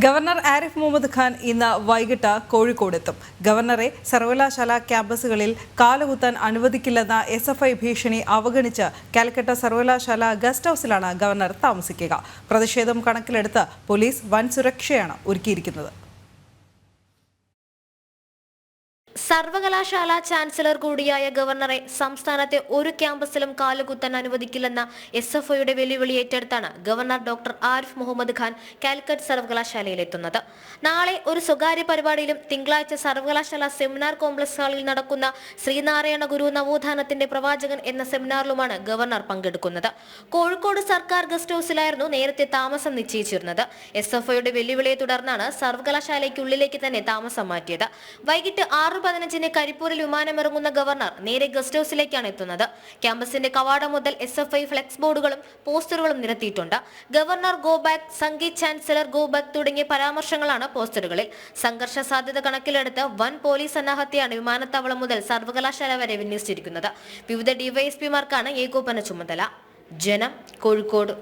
Governor Arif Muhammad Khan ഇന്ന് വൈകിട്ട് കോഴിക്കോടെത്തും. ഗവർണറെ സർവകലാശാല ക്യാമ്പസുകളിൽ കാലുകുത്താൻ അനുവദിക്കില്ലെന്ന SFI ഭീഷണി അവഗണിച്ച് കാലിക്കറ്റ് സർവകലാശാല ഗസ്റ്റ് ഹൌസിലാണ് ഗവർണർ താമസിക്കുക. പ്രതിഷേധം കണക്കിലെടുത്ത് പോലീസ് വൻ സുരക്ഷയാണ് ഒരുക്കിയിരിക്കുന്നത്. സർവകലാശാല ചാൻസലർ കൂടിയായ ഗവർണറെ സംസ്ഥാനത്തെ ഒരു ക്യാമ്പസിലും കാലുകുത്താൻ അനുവദിക്കില്ലെന്ന SFIയുടെ വെല്ലുവിളി ഏറ്റെടുത്താണ് ഗവർണർ ഡോക്ടർ ആരിഫ് മുഹമ്മദ് ഖാൻ കാലിക്കറ്റ് സർവകലാശാലയിലെത്തുന്നത്. നാളെ ഒരു സ്വകാര്യ പരിപാടിയിലും തിങ്കളാഴ്ച സർവകലാശാല സെമിനാർ കോംപ്ലക്സ് ഹാളിൽ നടക്കുന്ന ശ്രീനാരായണ ഗുരു നവോത്ഥാനത്തിന്റെ പ്രവാചകൻ എന്ന സെമിനാറിലുമാണ് ഗവർണർ പങ്കെടുക്കുന്നത്. കോഴിക്കോട് സർക്കാർ ഗസ്റ്റ് ഹൌസിലായിരുന്നു നേരത്തെ താമസം നിശ്ചയിച്ചിരുന്നത്. SFIയുടെ വെല്ലുവിളിയെ തുടർന്നാണ് സർവകലാശാലയ്ക്കുള്ളിലേക്ക് തന്നെ താമസം മാറ്റിയത്. വൈകിട്ട് 6:15 കരിപ്പൂരിൽ വിമാനമിറങ്ങുന്ന ഗവർണർ നേരെ ഗസ്റ്റ് ഹൌസിലേക്കാണ് എത്തുന്നത്. ക്യാമ്പസിന്റെ കവാടം മുതൽ SFI ഫ്ലെക്സ് ബോർഡുകളും പോസ്റ്ററുകളും നിരത്തിയിട്ടുണ്ട്. Governor go back, Sangeeth chancellor go back തുടങ്ങിയ പരാമർശങ്ങളാണ് പോസ്റ്ററുകളിൽ. സംഘർഷ സാധ്യത കണക്കിലെടുത്ത് വൻ പോലീസ് സന്നാഹത്തെയാണ് വിമാനത്താവളം മുതൽ സർവകലാശാല വരെ വിന്യസിച്ചിരിക്കുന്നത്. വിവിധ DYSPമാർക്കാണ് ഏകോപന ചുമതല. ജനം, കോഴിക്കോട്.